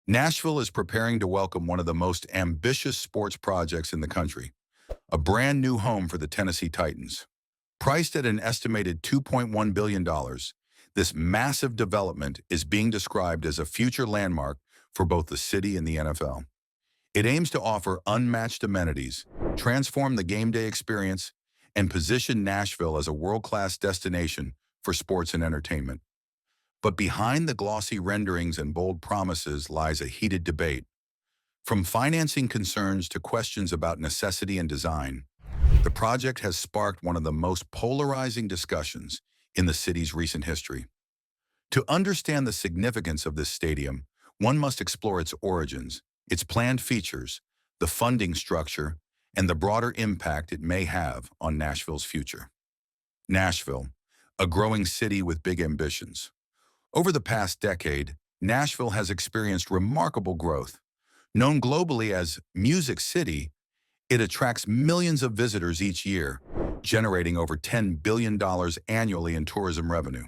Nashville is preparing to welcome one of the most ambitious sports projects in the country, a brand new home for the Tennessee Titans. Priced at an estimated $2.1 billion, dollars, this massive development is being described as a future landmark for both the city and the NFL. It aims to offer unmatched amenities, transform the game day experience, and position Nashville as a world-class destination for sports and entertainment. But behind the glossy renderings and bold promises lies a heated debate. From financing concerns to questions about necessity and design, the project has sparked one of the most polarizing discussions in the city's recent history. To understand the significance of this stadium, one must explore its origins, its planned features, the funding structure, and the broader impact it may have on Nashville's future. Nashville, a growing city with big ambitions. Over the past decade, Nashville has experienced remarkable growth. Known globally as Music City, it attracts millions of visitors each year, generating over $10 billion annually in tourism revenue.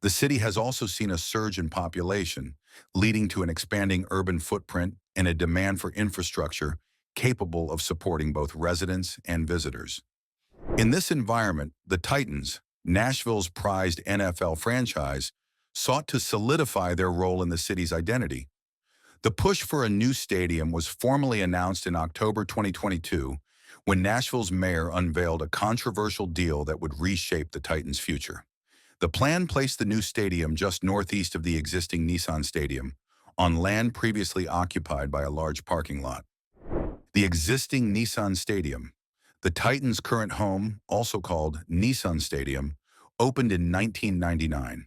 The city has also seen a surge in population, leading to an expanding urban footprint and a demand for infrastructure capable of supporting both residents and visitors. In this environment, the Titans, Nashville's prized NFL franchise, sought to solidify their role in the city's identity. The push for a new stadium was formally announced in October 2022 when Nashville's mayor unveiled a controversial deal that would reshape the Titans' future. The plan placed the new stadium just northeast of the existing Nissan Stadium, on land previously occupied by a large parking lot. The existing Nissan Stadium, the Titans' current home, also called Nissan Stadium, opened in 1999.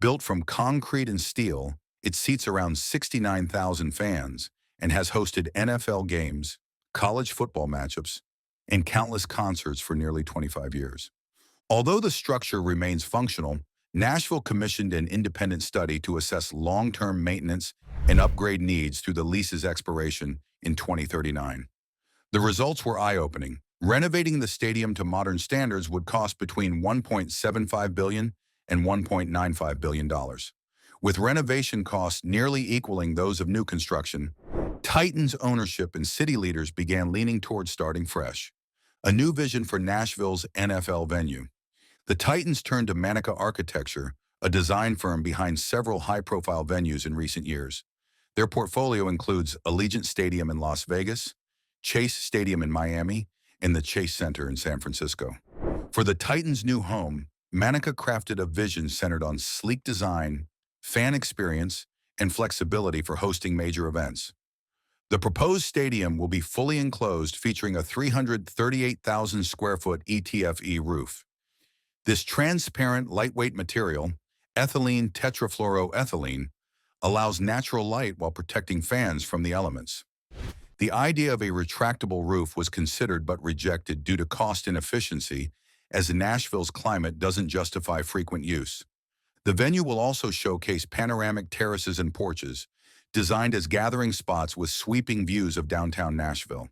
Built from concrete and steel, it seats around 69,000 fans and has hosted NFL games, college football matchups, and countless concerts for nearly 25 years. Although the structure remains functional, Nashville commissioned an independent study to assess long-term maintenance and upgrade needs through the lease's expiration in 2039. The results were eye-opening. Renovating the stadium to modern standards would cost between $1.75 billion and $1.95 billion. With renovation costs nearly equaling those of new construction, Titans ownership and city leaders began leaning towards starting fresh. A new vision for Nashville's NFL venue. The Titans turned to Manica Architecture, a design firm behind several high-profile venues in recent years. Their portfolio includes Allegiant Stadium in Las Vegas, Chase Stadium in Miami, and the Chase Center in San Francisco. For the Titans' new home, Manica crafted a vision centered on sleek design, fan experience, and flexibility for hosting major events. The proposed stadium will be fully enclosed, featuring a 338,000 square foot ETFE roof. This transparent, lightweight material, ethylene tetrafluoroethylene, allows natural light while protecting fans from the elements. The idea of a retractable roof was considered but rejected due to cost inefficiency, as Nashville's climate doesn't justify frequent use. The venue will also showcase panoramic terraces and porches, designed as gathering spots with sweeping views of downtown Nashville.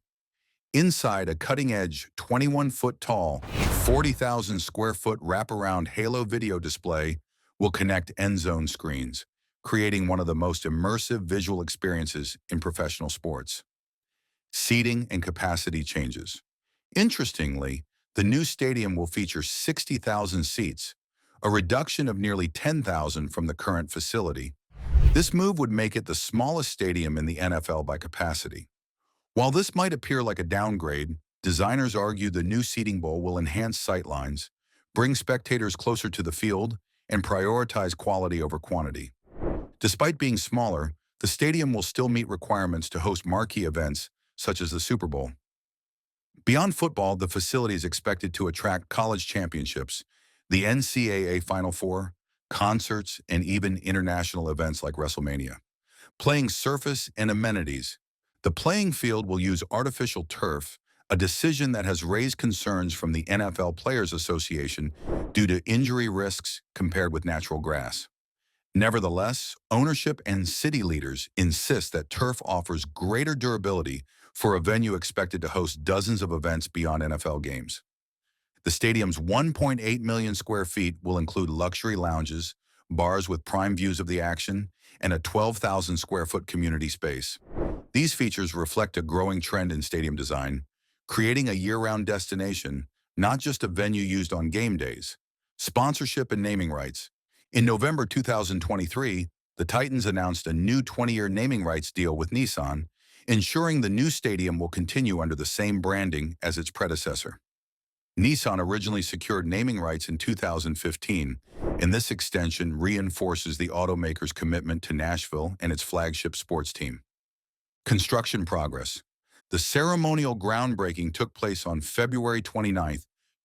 Inside, a cutting-edge, 21-foot-tall, 40,000 square foot wraparound halo video display will connect end-zone screens, creating one of the most immersive visual experiences in professional sports. Seating and capacity changes. Interestingly, the new stadium will feature 60,000 seats, a reduction of nearly 10,000 from the current facility. This move would make it the smallest stadium in the NFL by capacity. While this might appear like a downgrade, designers argue the new seating bowl will enhance sightlines, bring spectators closer to the field, and prioritize quality over quantity. Despite being smaller, the stadium will still meet requirements to host marquee events such as the Super Bowl. Beyond football, the facility is expected to attract college championships, the NCAA Final Four, concerts, and even international events like WrestleMania. Playing surface and amenities. The playing field will use artificial turf, a decision that has raised concerns from the NFL Players Association due to injury risks compared with natural grass. Nevertheless, ownership and city leaders insist that turf offers greater durability for a venue expected to host dozens of events beyond NFL games. The stadium's 1.8 million square feet will include luxury lounges, bars with prime views of the action, and a 12,000 square foot community space. These features reflect a growing trend in stadium design, creating a year-round destination, not just a venue used on game days. Sponsorship and naming rights. In November 2023, the Titans announced a new 20-year naming rights deal with Nissan, ensuring the new stadium will continue under the same branding as its predecessor. Nissan originally secured naming rights in 2015, and this extension reinforces the automaker's commitment to Nashville and its flagship sports team. Construction progress. The ceremonial groundbreaking took place on February 29,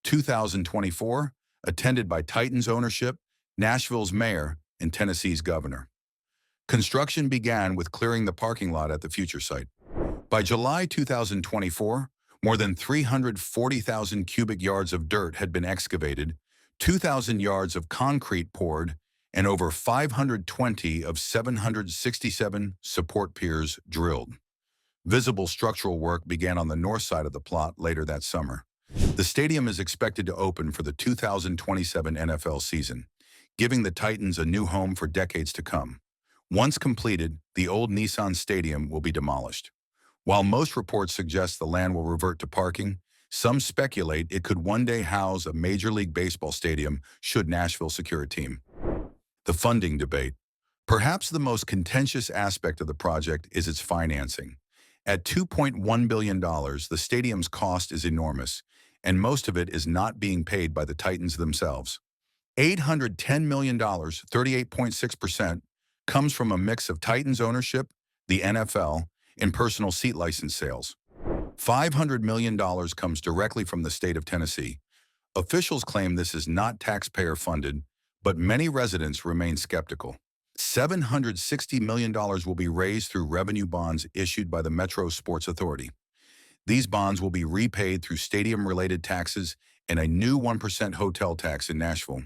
2024, attended by Titans ownership, Nashville's mayor, and Tennessee's governor. Construction began with clearing the parking lot at the future site. By July 2024, more than 340,000 cubic yards of dirt had been excavated, 2,000 yards of concrete poured, and over 520 of 767 support piers drilled. Visible structural work began on the north side of the plot later that summer. The stadium is expected to open for the 2027 NFL season, giving the Titans a new home for decades to come. Once completed, the old Nissan Stadium will be demolished. While most reports suggest the land will revert to parking, some speculate it could one day house a Major League Baseball stadium should Nashville secure a team. The funding debate. Perhaps the most contentious aspect of the project is its financing. At $2.1 billion, the stadium's cost is enormous, and most of it is not being paid by the Titans themselves. $810 million, 38.6%, comes from a mix of Titans ownership, the NFL, and personal seat license sales. $500 million comes directly from the state of Tennessee. Officials claim this is not taxpayer-funded, but many residents remain skeptical. $760 million will be raised through revenue bonds issued by the Metro Sports Authority. These bonds will be repaid through stadium-related taxes and a new 1% hotel tax in Nashville.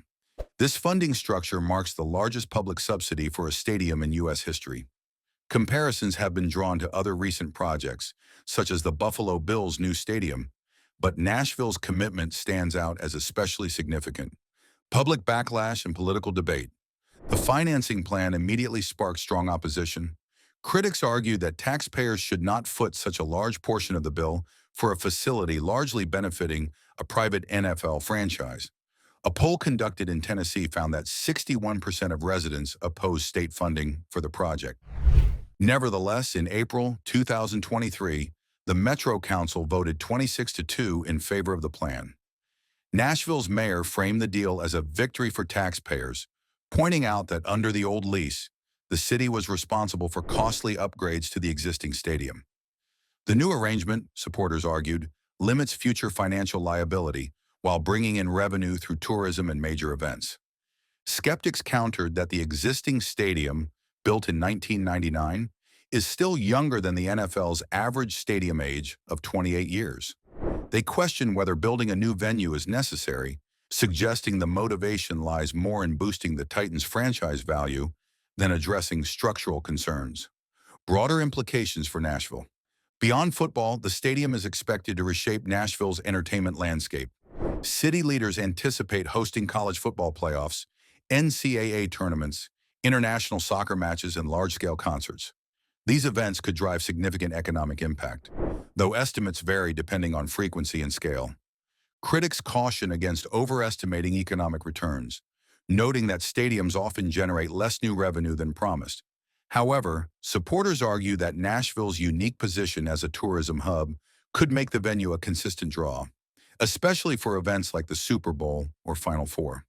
This funding structure marks the largest public subsidy for a stadium in U.S. history. Comparisons have been drawn to other recent projects, such as the Buffalo Bills' new stadium, but Nashville's commitment stands out as especially significant. Public backlash and political debate. The financing plan immediately sparked strong opposition. Critics argued that taxpayers should not foot such a large portion of the bill for a facility largely benefiting a private NFL franchise. A poll conducted in Tennessee found that 61% of residents opposed state funding for the project. Nevertheless, in April 2023, the Metro Council voted 26-2 in favor of the plan. Nashville's mayor framed the deal as a victory for taxpayers, pointing out that under the old lease, the city was responsible for costly upgrades to the existing stadium. The new arrangement, supporters argued, limits future financial liability while bringing in revenue through tourism and major events. Skeptics countered that the existing stadium, built in 1999, is still younger than the NFL's average stadium age of 28 years. They questioned whether building a new venue is necessary, suggesting the motivation lies more in boosting the Titans' franchise value than addressing structural concerns. Broader implications for Nashville. Beyond football, the stadium is expected to reshape Nashville's entertainment landscape. City leaders anticipate hosting college football playoffs, NCAA tournaments, international soccer matches, and large-scale concerts. These events could drive significant economic impact, though estimates vary depending on frequency and scale. Critics caution against overestimating economic returns, noting that stadiums often generate less new revenue than promised. However, supporters argue that Nashville's unique position as a tourism hub could make the venue a consistent draw, especially for events like the Super Bowl or Final Four.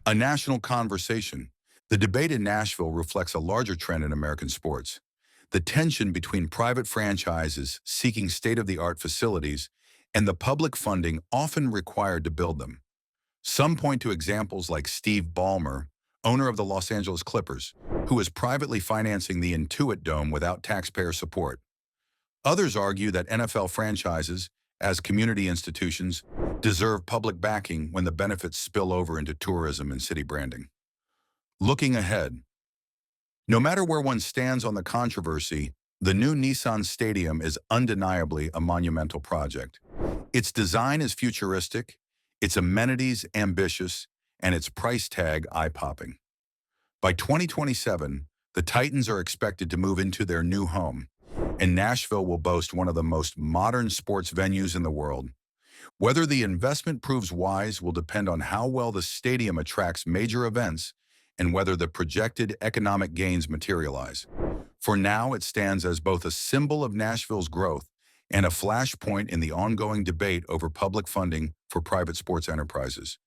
A national conversation. The debate in Nashville reflects a larger trend in American sports. The tension between private franchises seeking state-of-the-art facilities and the public funding often required to build them. Some point to examples like Steve Ballmer, owner of the Los Angeles Clippers, who is privately financing the Intuit Dome without taxpayer support. Others argue that NFL franchises, as community institutions, deserve public backing when the benefits spill over into tourism and city branding. Looking ahead. No matter where one stands on the controversy, the new Nissan Stadium is undeniably a monumental project. Its design is futuristic, its amenities ambitious, and its price tag eye-popping. By 2027, the Titans are expected to move into their new home, and Nashville will boast one of the most modern sports venues in the world. Whether the investment proves wise will depend on how well the stadium attracts major events and whether the projected economic gains materialize. For now, it stands as both a symbol of Nashville's growth and a flashpoint in the ongoing debate over public funding for private sports enterprises.